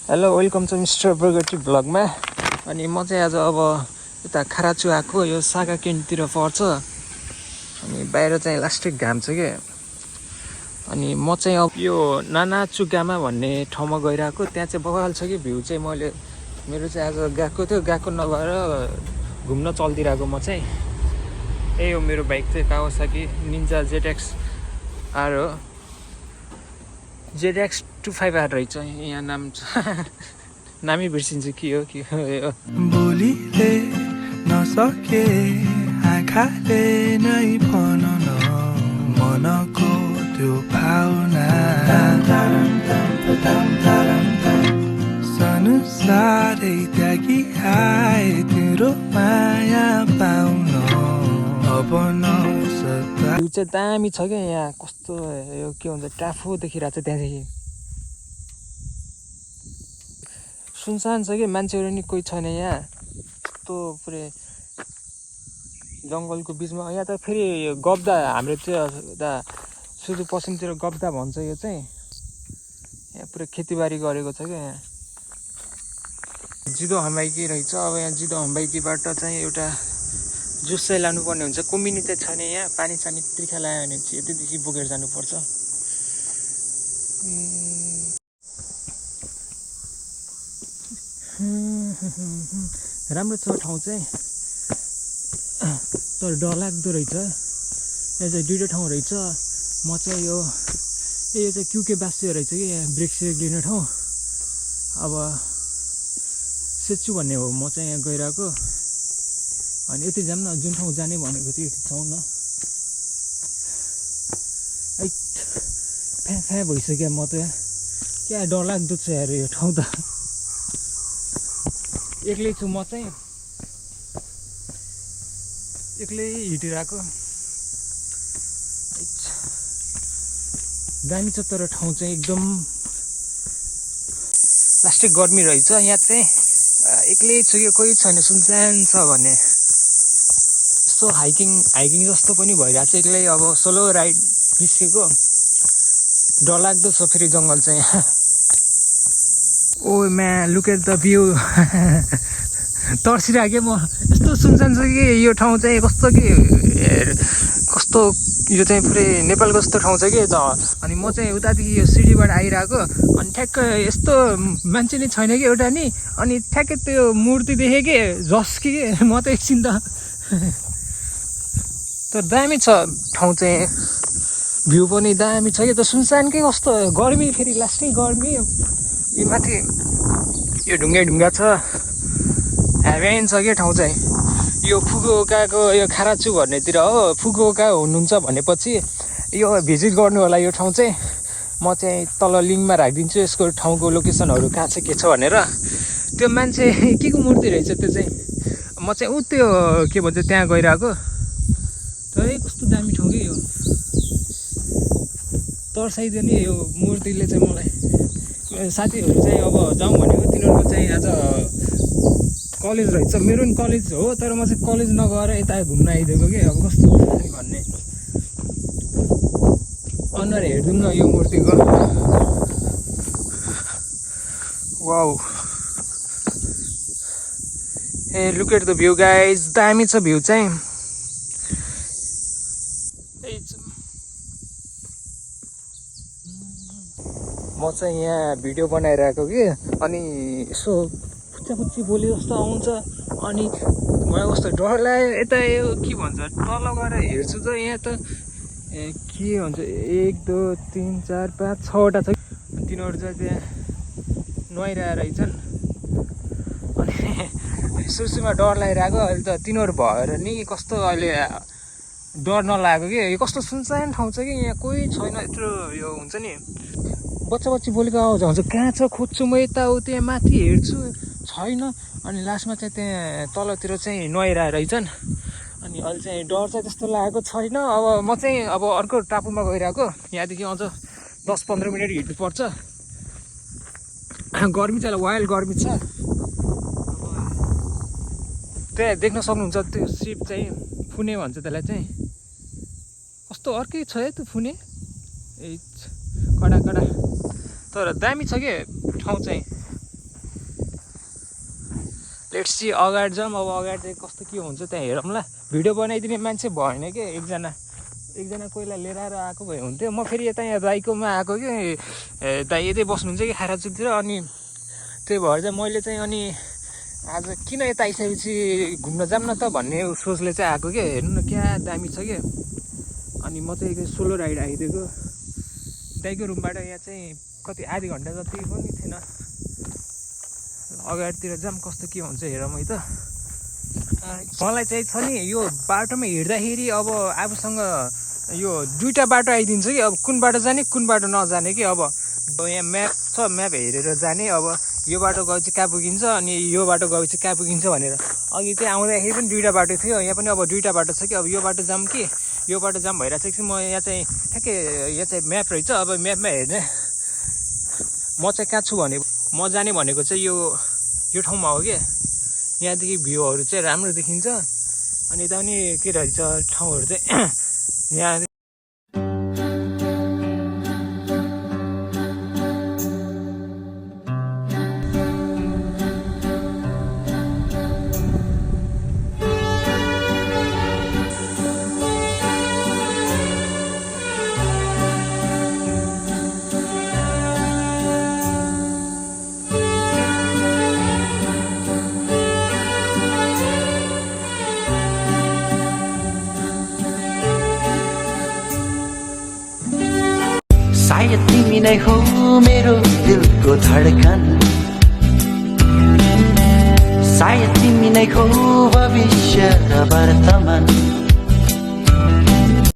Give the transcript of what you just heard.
Hello welcome to mister प्रगति भ्लगमा। अनि म चाहिँ आज अब यता खाराचु आएको, यो सागा क्यान्टिनतिर पर्छ। अनि बाहिर चाहिँ लास्टिक घाम छ के। अनि म चाहिँ अब यो नानाचुगामा भन्ने ठाउँमा गइरहेको। त्यहाँ चाहिँ बवाल छ कि भ्यू चाहिँ। मेरो चाहिँ आज गएको नभएर घुम्न चल्दिरहेको म चाहिँ। यही हो मेरो बाइक चाहिँ, कावासाकी निन्जा ZX R हो। ZX 25R रहेछ यहाँ नाम छ। नामै बिर्सिन्छु के हो यो। बोलीले नसके आँखाले नै भनन मनको त्यो भावना संसारै त्यागी आए तिम्रो माया पाउन अब नसक्दा। भ्यू चाहिँ दामी छ क्या यहाँ। कस्तो यो के भन्छ, टाफो देखिरहेको छ त्यहाँदेखि। सुनसान छ कि, मान्छेहरू नि कोही छैन यहाँ। यस्तो पुरै जङ्गलको बिचमा। यहाँ त फेरि यो गब्दा, हाम्रोतिर सुदूरपश्चिमतिर गब्दा भन्छ यो चाहिँ। यहाँ पुरै खेतीबारी गरेको छ क्या यहाँ। जिदो हम्बाइकी रहेछ। अब यहाँ जिदो हम्बाइकीबाट चाहिँ एउटा जुस चाहिँ लानुपर्ने हुन्छ। कुम्बिनी चाहिँ छैन यहाँ। पानी सानी तिर्खा लगायो भने चाहिँ यतिदेखि बोकेर जानुपर्छ। राम्रो छ ठाउँ चाहिँ, तर डरलाग्दो रहेछ। यहाँ चाहिँ दुईवटा ठाउँ रहेछ। म चाहिँ यो चाहिँ क्युके बास्यो रहेछ कि यहाँ ब्रेक सेक लिने ठाउँ। अब सेचु भन्ने हो म चाहिँ यहाँ गइरहेको। अनि यति जाऊँ न, जुन ठाउँ जाने भनेको थियो यति ठाउँ न। फ्या भइसक्यो म त। क्या डरलाग्दो छ यार यो ठाउँ त। एक्लै छु म चाहिँ, एक्लै हिँडिरहेको। दामी छ तर ठाउँ चाहिँ एकदम प्लास्टिक गर्मी रहेछ यहाँ चाहिँ। एक्लै छु कि, कोही छैन, सुनसान छ भने। यस्तो हाइकिङ जस्तो पनि भइरहेको छ एक्लै। अब सोलो राइड निस्केको। डरलाग्दो छ फेरि जङ्गल चाहिँ यहाँ। Oh man, look at the view. तर्सिरहेको म। यस्तो सुनसान छ कि यो ठाउँ चाहिँ। कस्तो यो चाहिँ पुरै नेपालको जस्तो ठाउँ छ कि त। अनि म चाहिँ उतादेखि यो सिडीबाट आइरहेको। अनि ठ्याक्क यस्तो मान्छे नै छैन कि एउटा नि। अनि ठ्याक्कै त्यो मूर्ति देखेँ कि झस्की कि म त एकछिन त। तर दामी छ ठाउँ चाहिँ। भ्यू पनि दामी छ कि त। सुनसान के कस्तो गर्मी, फेरि लास्टै गर्मी। यो माथि यो ढुङ्गा छ। हेभेन छ क्या ठाउँ चाहिँ। यो फुकुओकाको यो खाराचु भन्नेतिर हो। फुकुओका हुनुहुन्छ भनेपछि यो भिजिट गर्नु होला यो ठाउँ चाहिँ। म चाहिँ तल लिङ्कमा राखिदिन्छु यसको ठाउँको लोकेसनहरू कहाँ छ के छ भनेर। त्यो मान्छे के को मूर्ति रहेछ त्यो चाहिँ। म चाहिँ त्यो के भन्छ त्यहाँ गइरहेको। तर कस्तो दामी ठाउँ कि यो। तर्साइदियो नि यो मूर्तिले चाहिँ मलाई। साथीहरू चाहिँ अब जाउँ भनेको, तिनीहरूको चाहिँ आज कलेज रहेछ। मेरो पनि कलेज हो, तर म चाहिँ कलेज नगएर यता घुम्न आइदिएको कि। अब कस्तो भन्ने अनुहार हेरिदिउँ न यो मूर्तिको। Wow, a look at the view guys. दामी छ भ्यू चाहिँ। म चाहिँ यहाँ भिडियो बनाइरहेको कि। अनि यसो खुच्ची बोली जस्तो आउँछ। अनि मलाई कस्तो डर लाग्यो। यता यो के भन्छ, तल गएर हेर्छु त यहाँ त के भन्छ 1 2 3 4 5 6वटा छ। तिनीहरू चाहिँ त्यहाँ नुहाइरहेको रहेछन्। अनि सुरुमा डर लागिरहेको। अहिले त तिनीहरू भएर नि कस्तो अहिले डर नलागेको कि। यो कस्तो सुनसान ठाउँ छ कि यहाँ, कोही छैन। यत्रो यो हुन्छ नि बच्ची बोलेको आवाज आउँछ। कहाँ छ खोज्छु म, यताउति यहाँ माथि हेर्छु छैन। अनि लास्टमा चाहिँ त्यहाँ तलतिर चाहिँ नुहाइरहेको रहेछन्। अनि अहिले चाहिँ डर चाहिँ त्यस्तो लागेको छैन। अब म चाहिँ अब अर्को टापुमा गइरहेको। यहाँदेखि अझ 10-15 मिनट हिँड्नुपर्छ। गर्मी चाहिँ वाइल्ड गर्मी छ। त्यहाँ देख्न सक्नुहुन्छ त्यो सिप चाहिँ फुने भन्छ त्यसलाई चाहिँ। कस्तो अर्कै छ है त्यो फुने। कडा तर दामी छ के ठाउँ चाहिँ। लेट्स सी अगाडि जाऊँ। अब अगाडि चाहिँ कस्तो के हुन्छ त्यहाँ हेरौँला। भिडियो बनाइदिने मान्छे भएन कि एकजना कोहीलाई लिएर आएर आएको भए हुन्थ्यो। म फेरि यता यहाँ दाइकोमा आएको कि दाइ यतै बस्नुहुन्छ कि खाराचुकतिर, अनि त्यही भएर चाहिँ मैले चाहिँ अनि आज किन यता आइसकेपछि घुम्न जाऊँ न त भन्ने सोचले चाहिँ आएको क्या। हेर्नु न क्या दामी छ क्या। अनि म चाहिँ सोलो राइड आइदिएको दाइको रुमबाट। यहाँ चाहिँ कति आधी घन्टा जति पनि थिएन। अगाडितिर जाऊँ कस्तो के हुन्छ हेरौँ है त। मलाई चाहिँ छ नि यो बाटोमा हिँड्दाखेरि अब आफूसँग यो दुईवटा बाटो आइदिन्छ कि, अब कुन बाटो जाने कुन बाटो नजाने कि। अब यहाँ म्याप छ, म्याप हेरेर जाने। अब यो बाटो गएपछि कहाँ पुगिन्छ अनि यो बाटो गएपछि कहाँ पुगिन्छ भनेर। अघि चाहिँ आउँदाखेरि पनि दुईवटा बाटो थियो, यहाँ पनि अब दुईवटा बाटो छ कि। अब यो बाटो जाऊँ कि यो बाटो जाऊँ भइरहेको छ कि। म यहाँ चाहिँ ठ्याक्कै यहाँ चाहिँ म्याप रहेछ। अब म्यापमा हेर्ने म चाहिँ कहाँ छु भने म जाने भनेको चाहिँ यो ठाउँमा हो क्या। यहाँदेखि भ्यूहरू चाहिँ राम्रो देखिन्छ। अनि यता पनि के रहेछ ठाउँहरू चाहिँ यहाँ सायद तिमी नै हो मेरो दिलको धडकन, सायद तिमी नै हो भविष्य र वर्तमान।